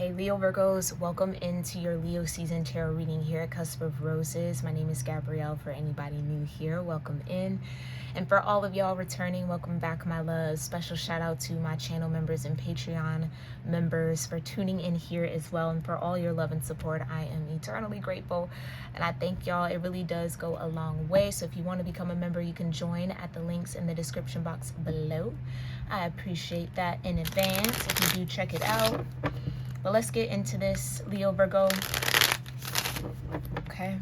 Hey Leo Virgos, welcome into your Leo season tarot reading here at Cusp of Roses. My name is Gabrielle. For anybody new here, welcome in. And for all of y'all returning, welcome back, my loves. Special shout out to my channel members and Patreon members for tuning in here as well. And for all your love and support, I am eternally grateful. And I thank y'all. It really does go a long way. So if you want to become a member, you can join at the links in the description box below. I appreciate that in advance if you do check it out. But let's get into this, Leo Virgo. Okay.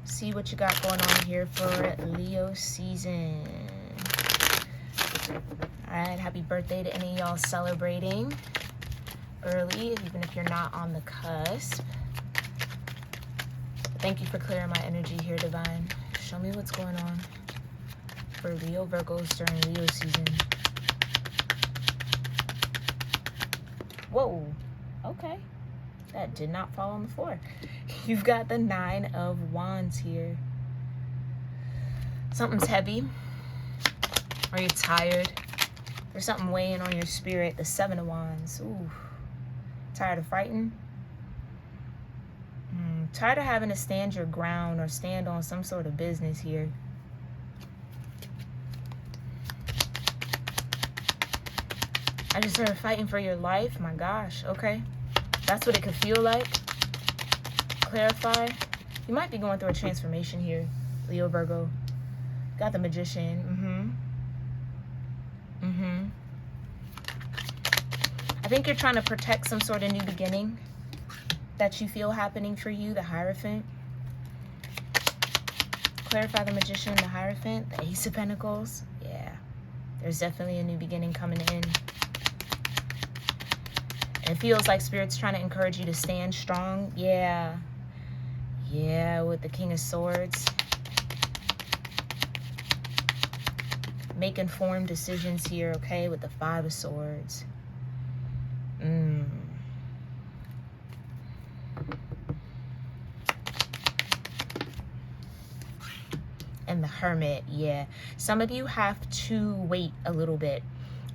See what you got going on here for Leo season. Alright, happy birthday to any of y'all celebrating early, even if you're not on the cusp. Thank you for clearing my energy here, Divine. Show me what's going on for Leo Virgos during Leo season. Whoa. Okay, that did not fall on the floor. You've got the 9 of Wands here. Something's heavy. Are you tired? There's something weighing on your spirit. The 7 of Wands. Ooh. Tired of fighting? Tired of having to stand your ground or stand on some sort of business here. I just started fighting for your life. My gosh. Okay. That's what it could feel like. Clarify. You might be going through a transformation here, Leo Virgo. Got the Magician. I think you're trying to protect some sort of new beginning that you feel happening for you, the Hierophant. Clarify the Magician, the Hierophant, the Ace of Pentacles. Yeah. There's definitely a new beginning coming in. And it feels like Spirit's trying to encourage you to stand strong. Yeah. Yeah, with the King of Swords. Make informed decisions here, okay? With the 5 of Swords. And the Hermit, yeah. Some of you have to wait a little bit.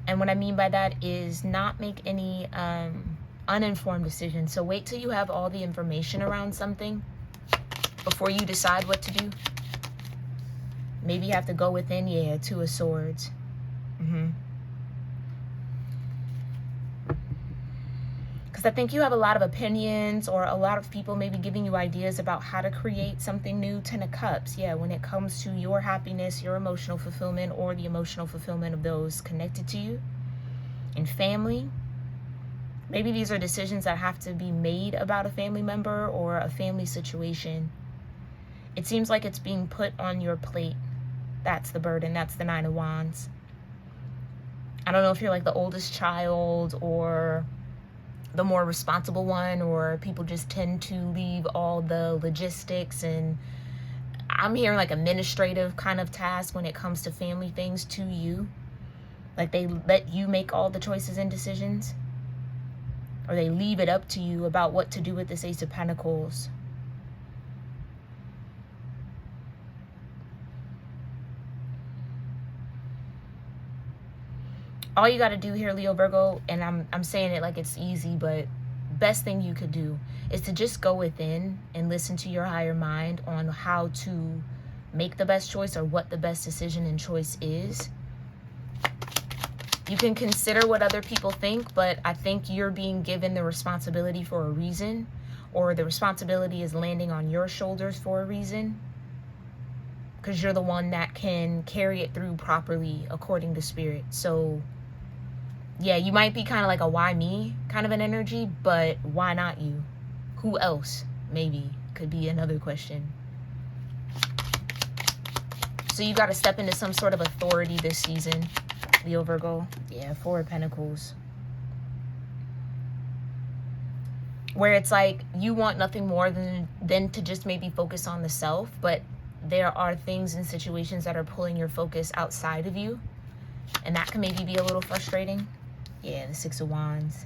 And what I mean by that is not make any uninformed decisions. So wait till you have all the information around something before you decide what to do. Maybe you have to go within, yeah, 2 of Swords. Because I think you have a lot of opinions, or a lot of people maybe giving you ideas about how to create something new. 10 of Cups, yeah, when it comes to your happiness, your emotional fulfillment, or the emotional fulfillment of those connected to you. And family. Maybe these are decisions that have to be made about a family member or a family situation. It seems like it's being put on your plate. That's the burden. That's the 9 of Wands. I don't know if you're like the oldest child or the more responsible one, or people just tend to leave all the logistics and I'm hearing like administrative kind of tasks when it comes to family things to you. Like they let you make all the choices and decisions, or they leave it up to you about what to do with this Ace of Pentacles. All you got to do here, Leo Virgo, and I'm saying it like it's easy, but best thing you could do is to just go within and listen to your higher mind on how to make the best choice, or what the best decision and choice is. You can consider what other people think, but I think you're being given the responsibility for a reason, or the responsibility is landing on your shoulders for a reason, because you're the one that can carry it through properly according to Spirit. So yeah, you might be kind of like a why me kind of an energy, but why not you? Who else? Maybe could be another question. So you got to step into some sort of authority this season, Leo Virgo. Yeah, 4 of Pentacles. Where it's like you want nothing more than to just maybe focus on the self, but there are things and situations that are pulling your focus outside of you. And that can maybe be a little frustrating. Yeah, the 6 of Wands.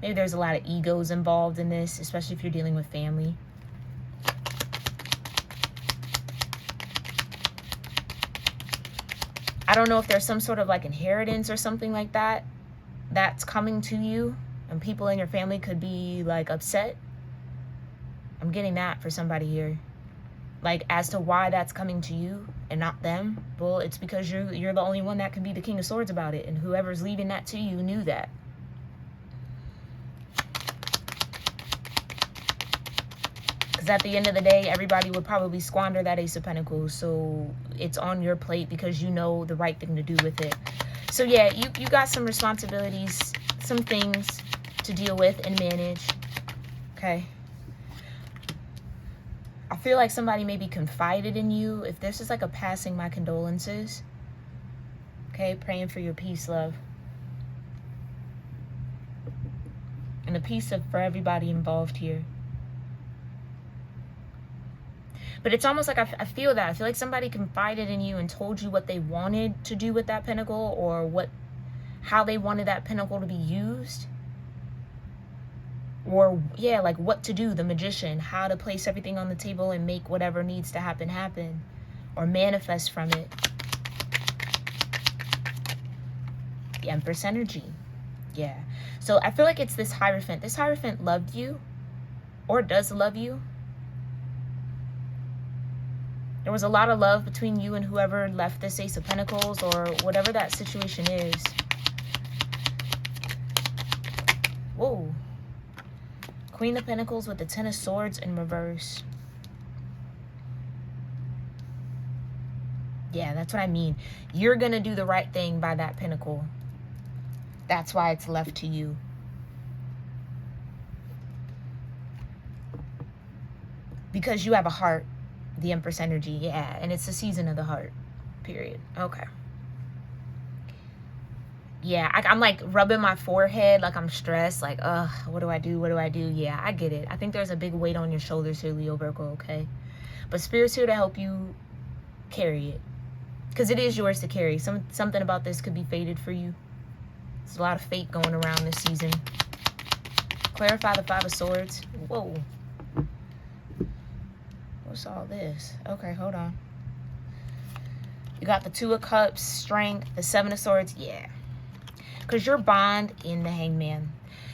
Maybe there's a lot of egos involved in this, especially if you're dealing with family. I don't know if there's some sort of like inheritance or something like that that's coming to you, and people in your family could be like upset. I'm getting that for somebody here. Like, as to why that's coming to you and not them. Well, it's because you're the only one that can be the King of Swords about it, and whoever's leaving that to you knew that. Because at the end of the day, everybody would probably squander that Ace of Pentacles. So it's on your plate because you know the right thing to do with it. So yeah, you got some responsibilities, some things to deal with and manage. Okay. I feel like somebody maybe confided in you. If this is like a passing, my condolences. Okay, praying for your peace, love. And the peace for everybody involved here. But it's almost like I feel that. I feel like somebody confided in you and told you what they wanted to do with that pentacle, or how they wanted that pentacle to be used. Or, yeah, like what to do, the magician, how to place everything on the table and make whatever needs to happen, happen. Or manifest from it. The Empress energy. Yeah. So I feel like it's this Hierophant. This Hierophant loved you, or does love you. There was a lot of love between you and whoever left this Ace of Pentacles, or whatever that situation is. Whoa. Queen of Pentacles with the Ten of Swords in reverse. Yeah, that's what I mean. You're going to do the right thing by that pentacle. That's why it's left to you. Because you have a heart. The Empress energy, yeah. And it's the season of the heart. Period. Okay. Yeah, I'm like rubbing my forehead like I'm stressed. Like, ugh, what do I do? What do I do? Yeah, I get it. I think there's a big weight on your shoulders here, Leo Virgo, okay? But Spirit's here to help you carry it. Because it is yours to carry. Something about this could be fated for you. There's a lot of fate going around this season. Clarify the Five of Swords. Whoa. What's all this? Okay, hold on. You got the Two of Cups, Strength, the Seven of Swords. Yeah. Because your bond in the Hangman,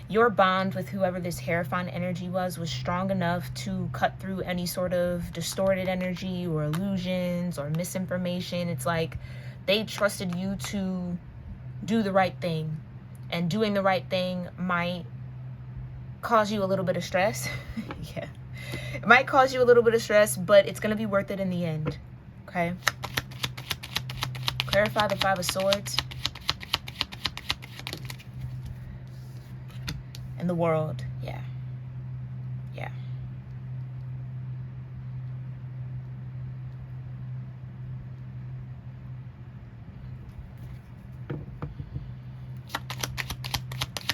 your bond with whoever this Hierophant energy was strong enough to cut through any sort of distorted energy or illusions or misinformation. It's like they trusted you to do the right thing. And doing the right thing might cause you a little bit of stress. Yeah. It might cause you a little bit of stress, but it's going to be worth it in the end. Okay? Clarify the Five of Swords. And the World. Yeah. Yeah.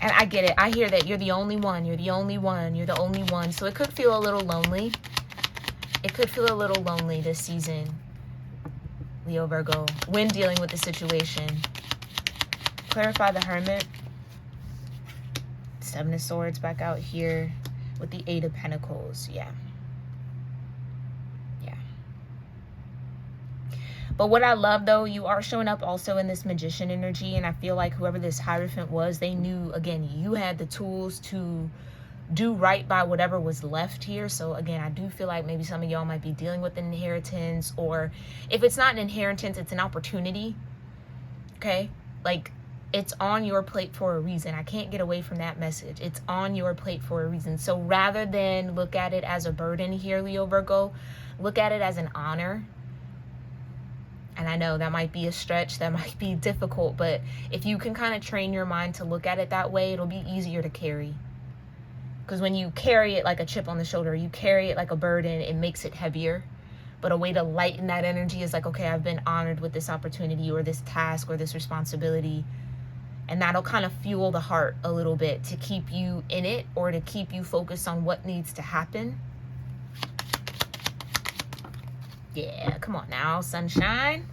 And I get it. I hear that you're the only one. You're the only one. You're the only one. So it could feel a little lonely. It could feel a little lonely this season, Leo Virgo, when dealing with the situation. Clarify the Hermit. Seven of Swords back out here with the Eight of Pentacles. Yeah. Yeah. But what I love, though, you are showing up also in this Magician energy. And I feel like whoever this Hierophant was, they knew, again, you had the tools to do right by whatever was left here. So, again, I do feel like maybe some of y'all might be dealing with an inheritance. Or if it's not an inheritance, it's an opportunity. Okay? Like, it's on your plate for a reason. I can't get away from that message. It's on your plate for a reason. So rather than look at it as a burden here, Leo Virgo, look at it as an honor. And I know that might be a stretch, that might be difficult, but if you can kind of train your mind to look at it that way, it'll be easier to carry. Because when you carry it like a chip on the shoulder, you carry it like a burden, it makes it heavier. But a way to lighten that energy is like, okay, I've been honored with this opportunity or this task or this responsibility. And that'll kind of fuel the heart a little bit to keep you in it or to keep you focused on what needs to happen. Yeah, come on now, sunshine.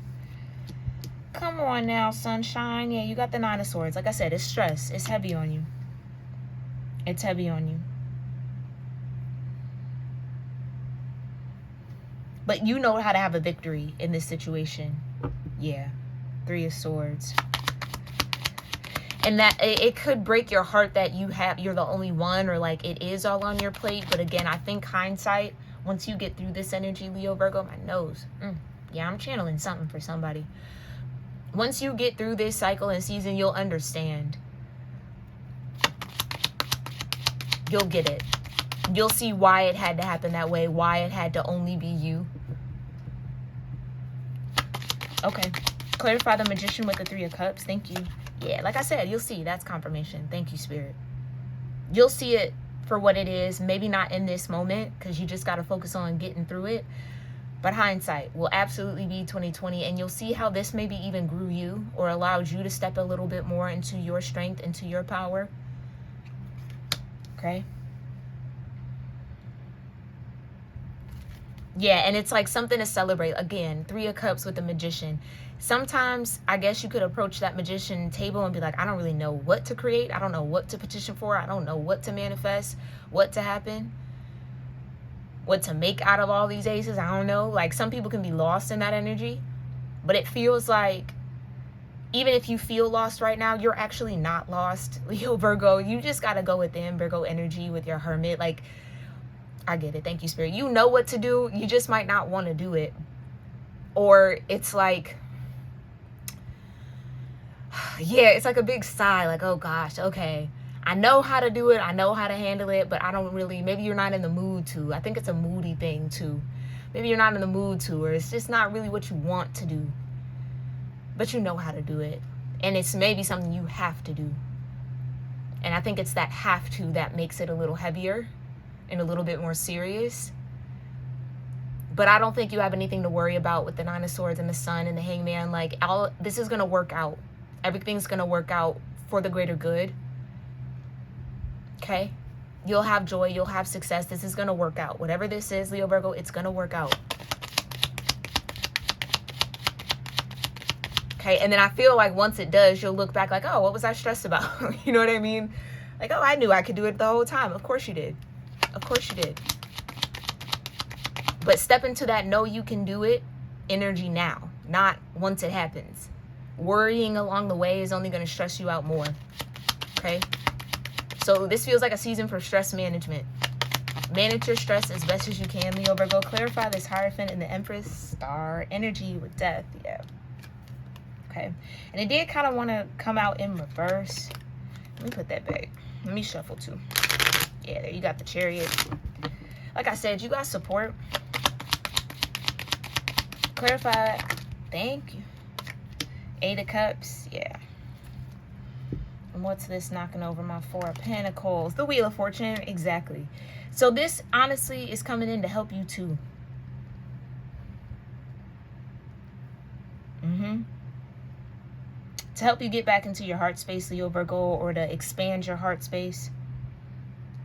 Come on now, sunshine. Yeah, you got the Nine of Swords. Like I said, it's stress. It's heavy on you. It's heavy on you. But you know how to have a victory in this situation. Yeah. Three of Swords. And that it could break your heart that you're the only one, or like it is all on your plate. But again, I think hindsight, once you get through this energy, Leo, Virgo, my nose. Yeah, I'm channeling something for somebody. Once you get through this cycle and season, you'll understand. You'll get it. You'll see why it had to happen that way, why it had to only be you. Okay. Clarify the Magician with the Three of Cups. Thank you. Yeah, like I said, you'll see. That's confirmation. Thank you, Spirit. You'll see it for what it is. Maybe not in this moment, because you just got to focus on getting through it. But hindsight will absolutely be 2020. And you'll see how this maybe even grew you, or allowed you to step a little bit more into your strength, into your power. Okay. Yeah, and it's like something to celebrate. Again, Three of Cups with the Magician. Sometimes I guess you could approach that magician table and be like, I don't really know what to create. I don't know what to petition for. I don't know what to manifest, what to happen, what to make out of all these aces. I don't know. Like, some people can be lost in that energy, but it feels like even if you feel lost right now, you're actually not lost, Leo, Virgo. You just got to go within, Virgo energy, with your Hermit. Like, I get it. Thank you, Spirit. You know what to do. You just might not want to do it. Or it's like, yeah, it's like a big sigh. Like, oh gosh, okay. I know how to do it. I know how to handle it, but I don't really, maybe you're not in the mood to. I think it's a moody thing too. Maybe you're not in the mood to, or it's just not really what you want to do. But you know how to do it. And it's maybe something you have to do. And I think it's that have to that makes it a little heavier and a little bit more serious. But I don't think you have anything to worry about with the Nine of Swords and the Sun and the Hangman. Like, this is going to work out. Everything's going to work out for the greater good. Okay? You'll have joy. You'll have success. This is going to work out. Whatever this is, Leo, Virgo, it's going to work out. Okay? And then I feel like once it does, you'll look back like, oh, what was I stressed about? You know what I mean? Like, oh, I knew I could do it the whole time. Of course you did. Of course you did. But step into that know you can do it energy now, not once it happens. Worrying along the way is only going to stress you out more. Okay? So this feels like a season for stress management. Manage your stress as best as you can, Leo, Virgo. Clarify this Hierophant and the Empress star energy with death. Yeah. Okay. And it did kind of want to come out in reverse. Let me put that back. Let me shuffle too. Yeah, there you got the Chariot. Like I said, you got support. Clarify. Thank you. Eight of Cups. Yeah. And what's this knocking over my Four of Pentacles? The Wheel of Fortune. Exactly. So this honestly is coming in to help you too. To help you get back into your heart space, Leo, Virgo, or to expand your heart space.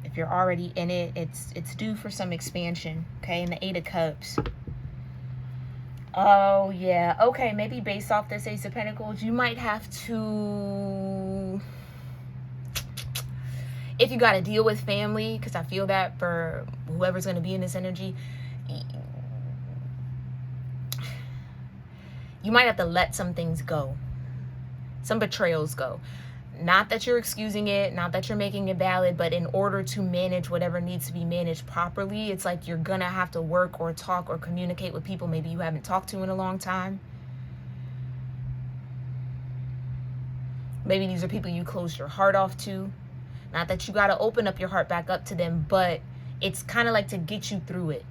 If you're already in it, it's due for some expansion. Okay, and the Eight of Cups. Oh, yeah. Okay, maybe based off this Ace of Pentacles, you might have to... If you got to deal with family, because I feel that for whoever's going to be in this energy, you might have to let some things go. Some betrayals go. Not that you're excusing it, not that you're making it valid, but in order to manage whatever needs to be managed properly, it's like you're gonna have to work or talk or communicate with people maybe you haven't talked to in a long time. Maybe these are people you closed your heart off to. Not that you gotta open up your heart back up to them, but it's kind of like to get you through it.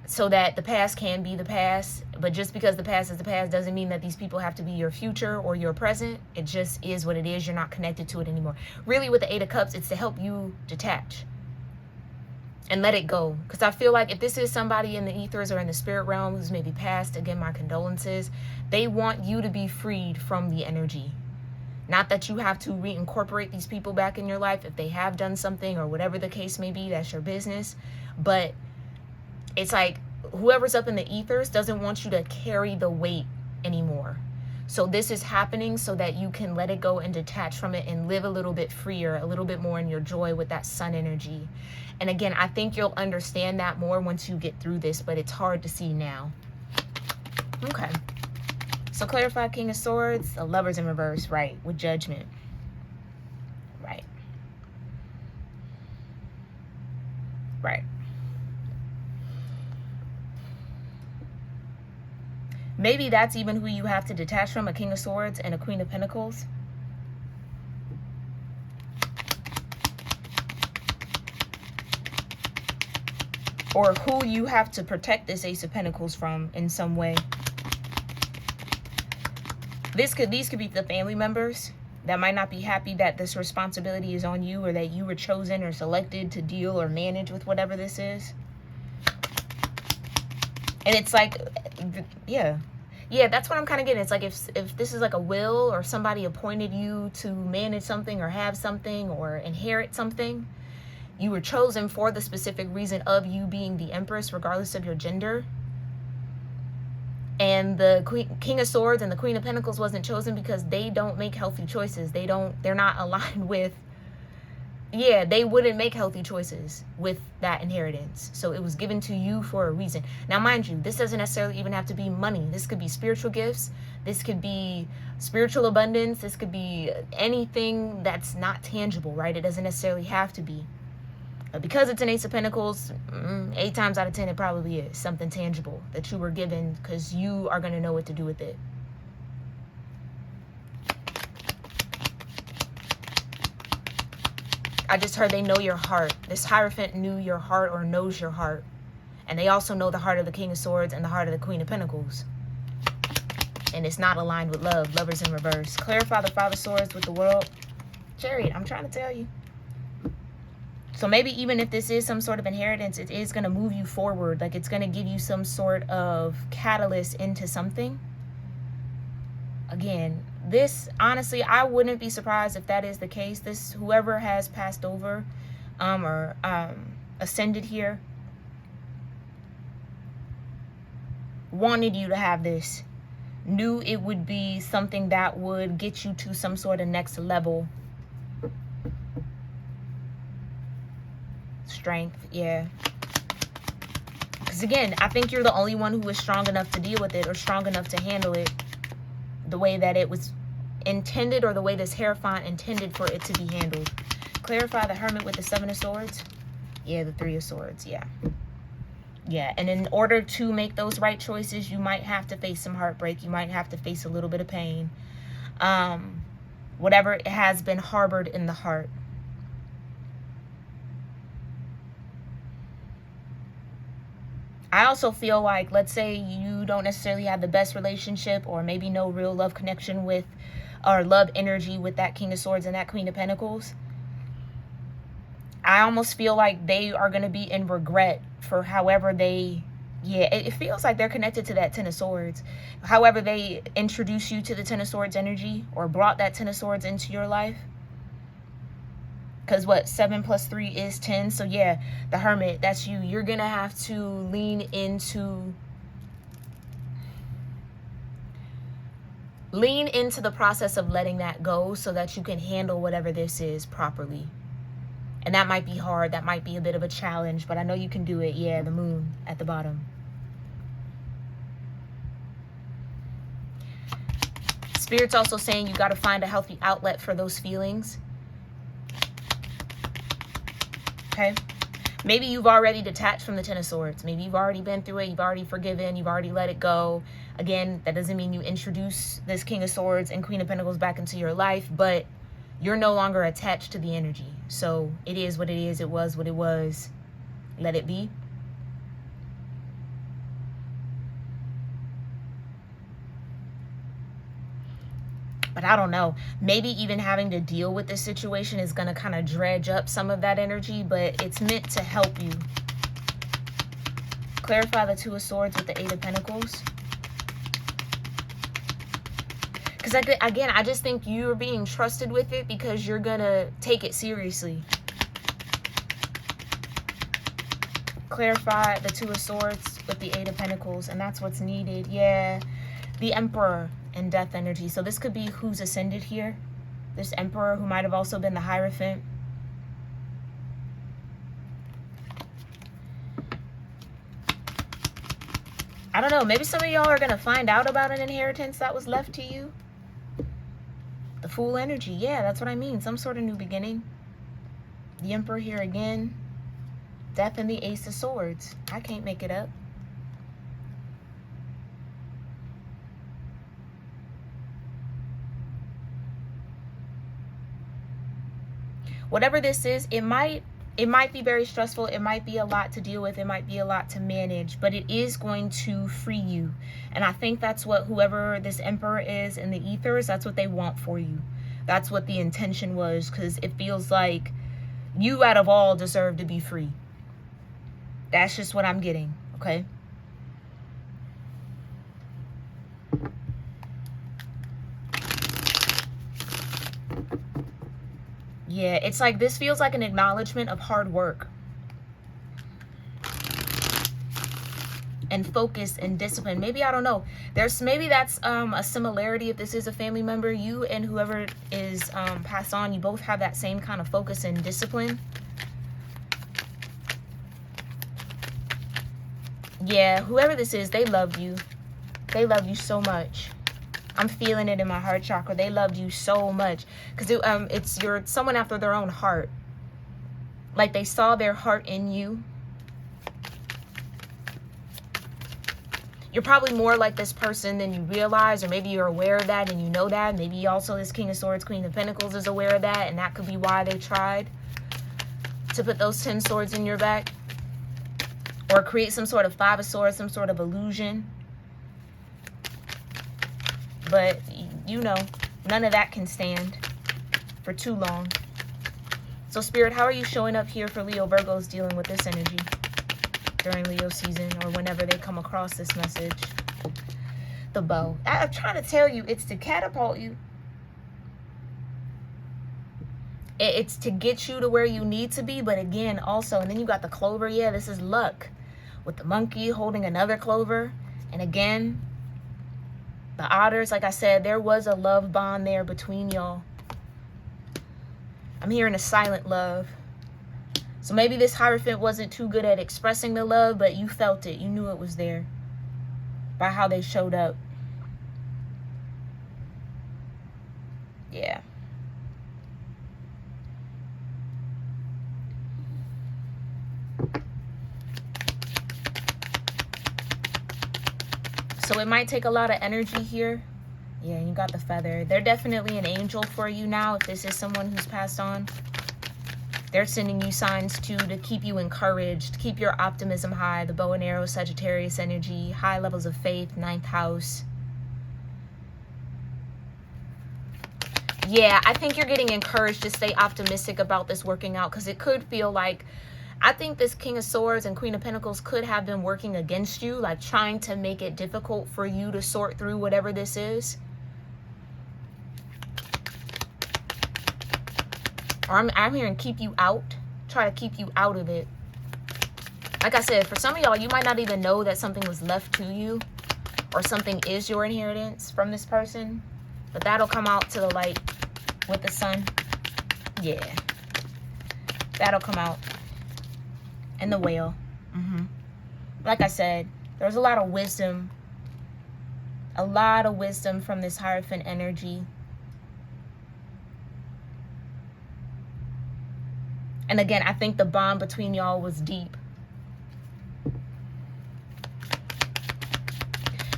So that the past can be the past, but just because the past is the past doesn't mean that these people have to be your future or your present. It just is what it is. You're not connected to it anymore. Really, with the Eight of Cups, it's to help you detach and let it go. Because I feel like if this is somebody in the ethers or in the spirit realm who's maybe passed, again, my condolences, they want you to be freed from the energy. Not that you have to reincorporate these people back in your life. If they have done something or whatever the case may be, that's your business. But it's like whoever's up in the ethers doesn't want you to carry the weight anymore. So this is happening so that you can let it go and detach from it and live a little bit freer, a little bit more in your joy with that sun energy. And again, I think you'll understand that more once you get through this, but it's hard to see now. Okay. So clarify King of Swords, the Lovers in reverse, right, with Judgment. Right. Right. Maybe that's even who you have to detach from, a King of Swords and a Queen of Pentacles. Or who you have to protect this Ace of Pentacles from in some way. These could be the family members that might not be happy that this responsibility is on you, or that you were chosen or selected to deal or manage with whatever this is. And it's like, yeah, that's what I'm kind of getting. It's like if this is like a will, or somebody appointed you to manage something or have something or inherit something, you were chosen for the specific reason of you being the Empress, regardless of your gender. And the King of Swords and the Queen of Pentacles wasn't chosen because they don't make healthy choices. They're not aligned with, they wouldn't make healthy choices with that inheritance. So it was given to you for a reason. Now, mind you, this doesn't necessarily even have to be money. This could be spiritual gifts. This could be spiritual abundance. This could be anything that's not tangible, right? It doesn't necessarily have to be. Because it's an Ace of Pentacles, 8 times out of 10, it probably is something tangible that you were given, because you are going to know what to do with it. I just heard they know your heart. This Hierophant knew your heart, or knows your heart. And they also know the heart of the King of Swords and the heart of the Queen of Pentacles. And it's not aligned with love. Lovers in reverse. Clarify the Father of Swords with the World. Chariot, I'm trying to tell you. So maybe even if this is some sort of inheritance, it is going to move you forward. Like, it's going to give you some sort of catalyst into something. Again, this, honestly, I wouldn't be surprised if that is the case. This, whoever has passed over or ascended here, wanted you to have this. Knew it would be something that would get you to some sort of next level. Strength, yeah. Because again, I think you're the only one who is strong enough to deal with it, or strong enough to handle it the way that it was intended, or the way this Hierophant intended for it to be handled. Clarify the Hermit with the Seven of Swords. Yeah, the Three of Swords, yeah. Yeah, and in order to make those right choices, you might have to face some heartbreak. You might have to face a little bit of pain. Whatever has been harbored in the heart. I also feel like, let's say you don't necessarily have the best relationship, or maybe no real love connection with, or love energy with that King of Swords and that Queen of Pentacles. I almost feel like they are going to be in regret for however they, it feels like they're connected to that Ten of Swords. However they introduce you to the Ten of Swords energy, or brought that Ten of Swords into your life. Because what, 7 plus 3 is 10. So yeah, the Hermit, that's you. You're going to have to lean into the process of letting that go, so that you can handle whatever this is properly. And that might be hard. That might be a bit of a challenge, but I know you can do it. Yeah, the Moon at the bottom. Spirit's also saying you got to find a healthy outlet for those feelings. Okay, maybe you've already detached from the Ten of Swords. Maybe you've already been through it. You've already forgiven. You've already let it go. Again, that doesn't mean you introduce this King of Swords and Queen of Pentacles back into your life, but you're no longer attached to the energy. So it is what it is. It was what it was. Let it be. But I don't know, maybe even having to deal with this situation is going to kind of dredge up some of that energy, but it's meant to help you. Clarify the Two of Swords with the Eight of Pentacles. Because again, I just think you're being trusted with it because you're going to take it seriously. Clarify the Two of Swords with the Eight of Pentacles, and that's what's needed. Yeah, the Emperor and death energy. So this could be who's ascended here. This Emperor, who might have also been the Hierophant. I don't know, maybe some of y'all are going to find out about an inheritance that was left to you. The Fool energy, yeah, that's what I mean. Some sort of new beginning. The Emperor here again. Death and the Ace of Swords. I can't make it up. Whatever this is, it might be very stressful. It might be a lot to deal with. It might be a lot to manage, but it is going to free you. And I think that's what whoever this Emperor is in the ethers, that's what they want for you. That's what the intention was, because it feels like you out of all deserve to be free. That's just what I'm getting, okay? Yeah, it's like this feels like an acknowledgement of hard work and focus and discipline. Maybe, I don't know. Maybe that's a similarity. If this is a family member, you and whoever is passed on, you both have that same kind of focus and discipline. Yeah, whoever this is, they love you. They love you so much. I'm feeling it in my heart chakra. They loved you so much. Because you're someone after their own heart. Like they saw their heart in you. You're probably more like this person than you realize, or maybe you're aware of that and you know that. Maybe also this King of Swords, Queen of Pentacles is aware of that, and that could be why they tried to put those 10 swords in your back. Or create some sort of 5 of Swords, some sort of illusion. But, you know, none of that can stand for too long. So, Spirit, how are you showing up here for Leo Virgos dealing with this energy during Leo season or whenever they come across this message? The bow. I'm trying to tell you, it's to catapult you. It's to get you to where you need to be. But again, also, and then you got the clover. Yeah, this is luck. With the monkey holding another clover. And again, the otters, like I said, there was a love bond there between y'all. I'm hearing a silent love. So maybe this Hierophant wasn't too good at expressing the love, but you felt it. You knew it was there by how they showed up. Yeah. So it might take a lot of energy here. Yeah, you got the feather. They're definitely an angel for you now if this is someone who's passed on. They're sending you signs too to keep you encouraged, keep your optimism high. The bow and arrow, Sagittarius energy, high levels of faith, 9th house. Yeah, I think you're getting encouraged to stay optimistic about this working out, because it could feel like, I think this King of Swords and Queen of Pentacles could have been working against you, like trying to make it difficult for you to sort through whatever this is. Or I'm hearing keep you out, try to keep you out of it. Like I said, for some of y'all, you might not even know that something was left to you or something is your inheritance from this person. But that'll come out to the light with the sun. Yeah. That'll come out. And the whale. Like I said, there's a lot of wisdom. A lot of wisdom from this Hierophant energy. And again, I think the bond between y'all was deep.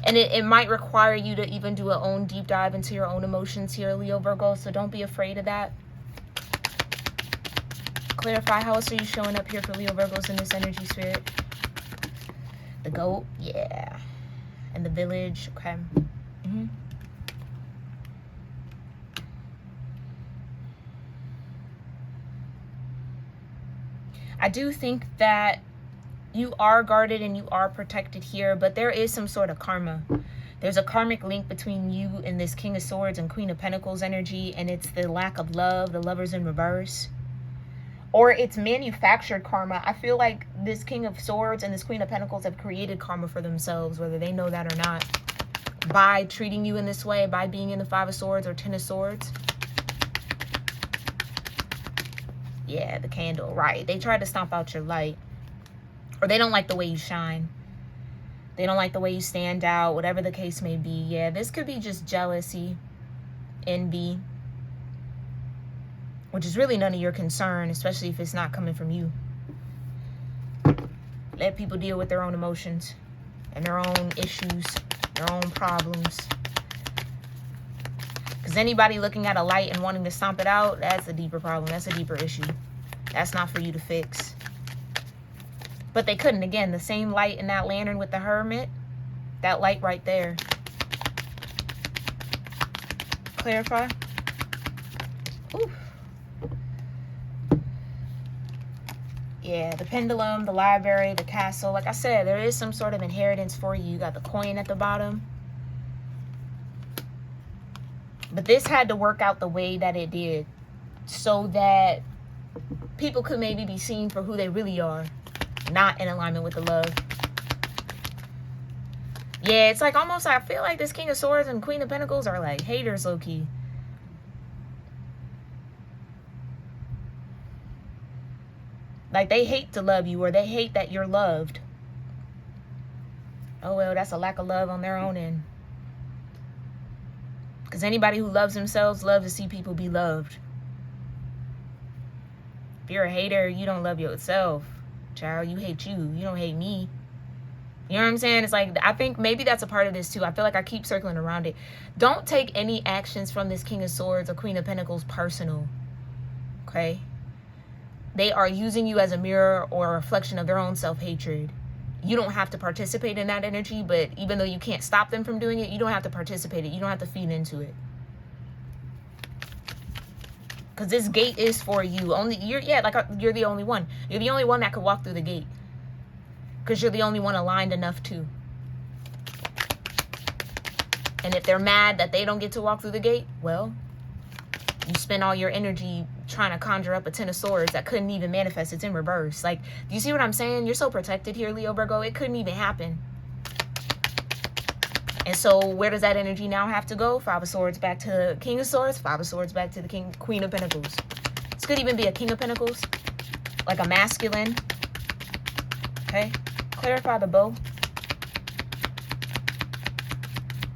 And it might require you to even do a own deep dive into your own emotions here, Leo Virgo. So don't be afraid of that. Clarify, how else are you showing up here for Leo Virgos in this energy, Spirit? The goat, yeah. And the village, okay. I do think that you are guarded and you are protected here, but there is some sort of karma. There's a karmic link between you and this King of Swords and Queen of Pentacles energy, and it's the lack of love, the Lovers in reverse. Or it's manufactured karma. I feel like this King of Swords and this Queen of Pentacles have created karma for themselves, whether they know that or not, by treating you in this way, by being in the 5 of Swords or 10 of Swords. Yeah, the candle, right. They try to stomp out your light. Or they don't like the way you shine. They don't like the way you stand out, whatever the case may be. Yeah, this could be just jealousy, envy, which is really none of your concern, especially if it's not coming from you. Let people deal with their own emotions and their own issues, their own problems. Because anybody looking at a light and wanting to stomp it out, that's a deeper problem. That's a deeper issue. That's not for you to fix. But they couldn't. Again, the same light in that lantern with the hermit, that light right there. Clarify. Ooh. Yeah, the pendulum, the library, the castle. Like I said, there is some sort of inheritance for you. You got the coin at the bottom. But this had to work out the way that it did so that people could maybe be seen for who they really are, not in alignment with the love. Yeah, it's like almost, I feel like this King of Swords and Queen of Pentacles are like haters low-key. Like they hate to love you, or they hate that you're loved. Oh well, that's a lack of love on their own end. Because anybody who loves themselves loves to see people be loved. If you're a hater, you don't love yourself. Child, you hate you. You don't hate me. You know what I'm saying? It's like, I think maybe that's a part of this too. I feel like I keep circling around it. Don't take any actions from this King of Swords or Queen of Pentacles personal. Okay? They are using you as a mirror or a reflection of their own self-hatred. You don't have to participate in that energy, but even though you can't stop them from doing it, you don't have to participate in it. You don't have to feed into it. Because this gate is for you. You're the only one. You're the only one that could walk through the gate. Because you're the only one aligned enough to. And if they're mad that they don't get to walk through the gate, well, you spend all your energy trying to conjure up a 10 of swords that couldn't even manifest. It's in reverse. Like, do you see what I'm saying? You're so protected here, Leo Virgo. It couldn't even happen. And so where does that energy now have to go? 5 of Swords back to King of Swords. 5 of Swords back to the Queen of Pentacles. This could even be a King of Pentacles. Like a masculine. Okay. Clarify the bow.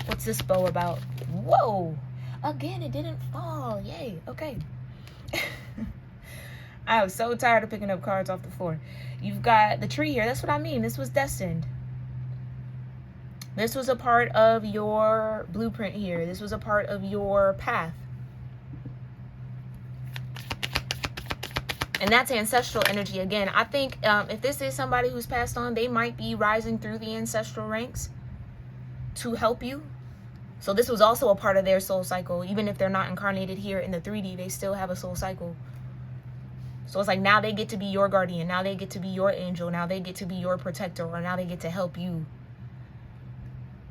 What's this bow about? Whoa. Again, it didn't fall. Yay. Okay. I was so tired of picking up cards off the floor. You've got the tree here. That's what I mean. This was destined. This was a part of your blueprint here. This was a part of your path. And that's ancestral energy. Again, I think if this is somebody who's passed on, they might be rising through the ancestral ranks to help you. So this was also a part of their soul cycle. Even if they're not incarnated here in the 3D, they still have a soul cycle. So it's like now they get to be your guardian. Now they get to be your angel. Now they get to be your protector. Or now they get to help you.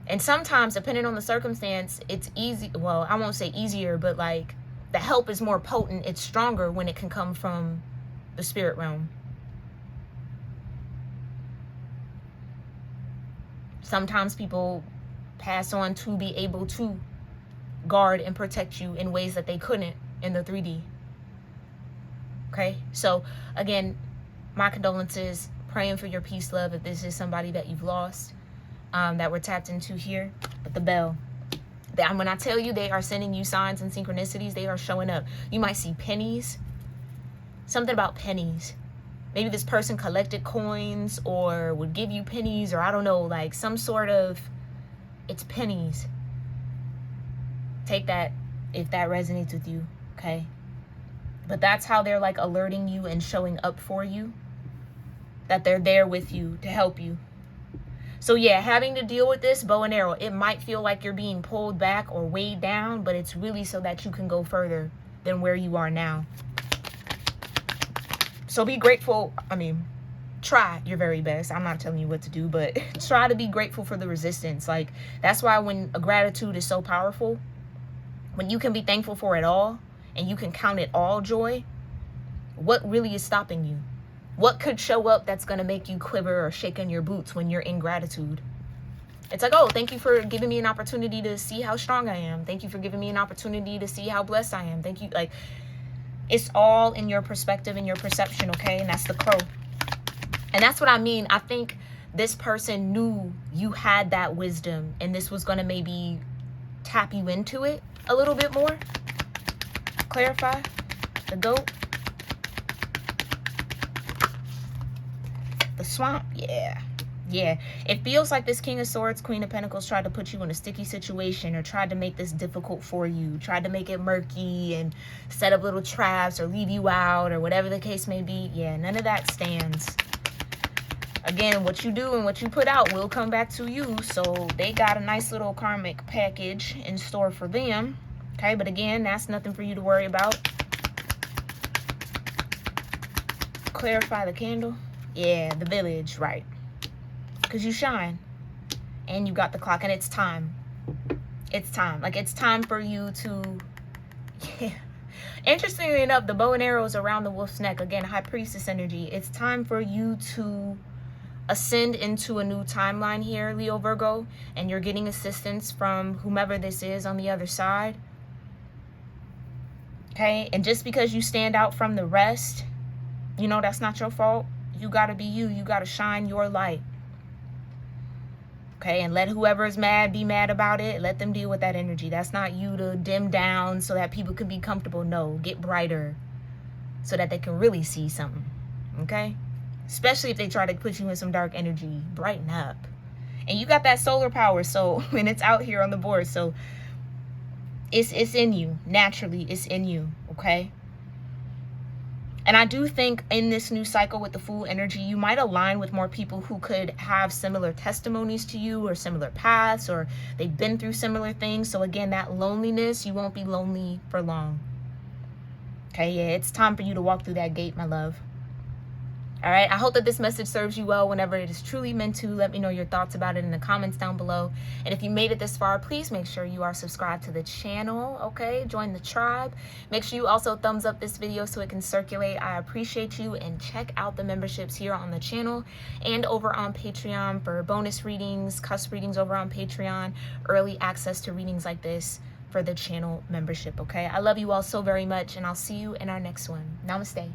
And sometimes, depending on the circumstance, it's easy. Well, I won't say easier, but like the help is more potent. It's stronger when it can come from the spirit realm. Sometimes people pass on to be able to guard and protect you in ways that they couldn't in the 3D. Okay, so again, my condolences, praying for your peace, love, if this is somebody that you've lost, that we're tapped into here. But the bell, when I tell you they are sending you signs and synchronicities, they are showing up. You might see pennies, something about pennies. Maybe this person collected coins or would give you pennies, or I don't know, like some sort of, it's pennies. Take that if that resonates with you, okay? But that's how they're like alerting you and showing up for you. That they're there with you to help you. So yeah, having to deal with this bow and arrow, it might feel like you're being pulled back or weighed down, but it's really so that you can go further than where you are now. So be grateful. I mean, try your very best. I'm not telling you what to do, but try to be grateful for the resistance. Like, that's why when a gratitude is so powerful, when you can be thankful for it all and you can count it all joy, what really is stopping you? What could show up that's going to make you quiver or shake in your boots when you're in gratitude? It's like, oh, thank you for giving me an opportunity to see how strong I am. Thank you for giving me an opportunity to see how blessed I am. Thank you. Like, it's all in your perspective and your perception, okay? And that's the crow. And that's what I mean. I think this person knew you had that wisdom, and this was going to maybe tap you into it a little bit more. Clarify. The goat. The swamp. Yeah, it feels like this King of Swords, Queen of Pentacles tried to put you in a sticky situation, or tried to make this difficult for you, tried to make it murky and set up little traps or leave you out or whatever the case may be. Yeah, none of that stands. Again, what you do and what you put out will come back to you. So they got a nice little karmic package in store for them. Okay, but again, that's nothing for you to worry about. Clarify the candle. Yeah, the village, right. Because you shine. And you got the clock. And it's time. It's time. Like, it's time for you to... Yeah. Interestingly enough, the bow and arrows around the wolf's neck. Again, high priestess energy. It's time for you to ascend into a new timeline here, Leo Virgo. And you're getting assistance from whomever this is on the other side. Okay? And just because you stand out from the rest, you know, that's not your fault. You got to be you. You got to shine your light. Okay, and let whoever is mad be mad about it. Let them deal with that energy. That's not you to dim down so that people can be comfortable. No, get brighter so that they can really see something. Okay? Especially if they try to put you in some dark energy. Brighten up. And you got that solar power, so, and it's out here on the board. So it's in you. Naturally, it's in you. Okay? And I do think in this new cycle with the Fool energy, you might align with more people who could have similar testimonies to you, or similar paths, or they've been through similar things. So again, that loneliness, you won't be lonely for long. Okay, yeah, it's time for you to walk through that gate, my love. All right, I hope that this message serves you well whenever it is truly meant to. Let me know your thoughts about it in the comments down below. And if you made it this far, please make sure you are subscribed to the channel, okay? Join the tribe. Make sure you also thumbs up this video so it can circulate. I appreciate you. And check out the memberships here on the channel and over on Patreon for bonus readings, cusp readings over on Patreon, early access to readings like this for the channel membership, okay? I love you all so very much, and I'll see you in our next one. Namaste.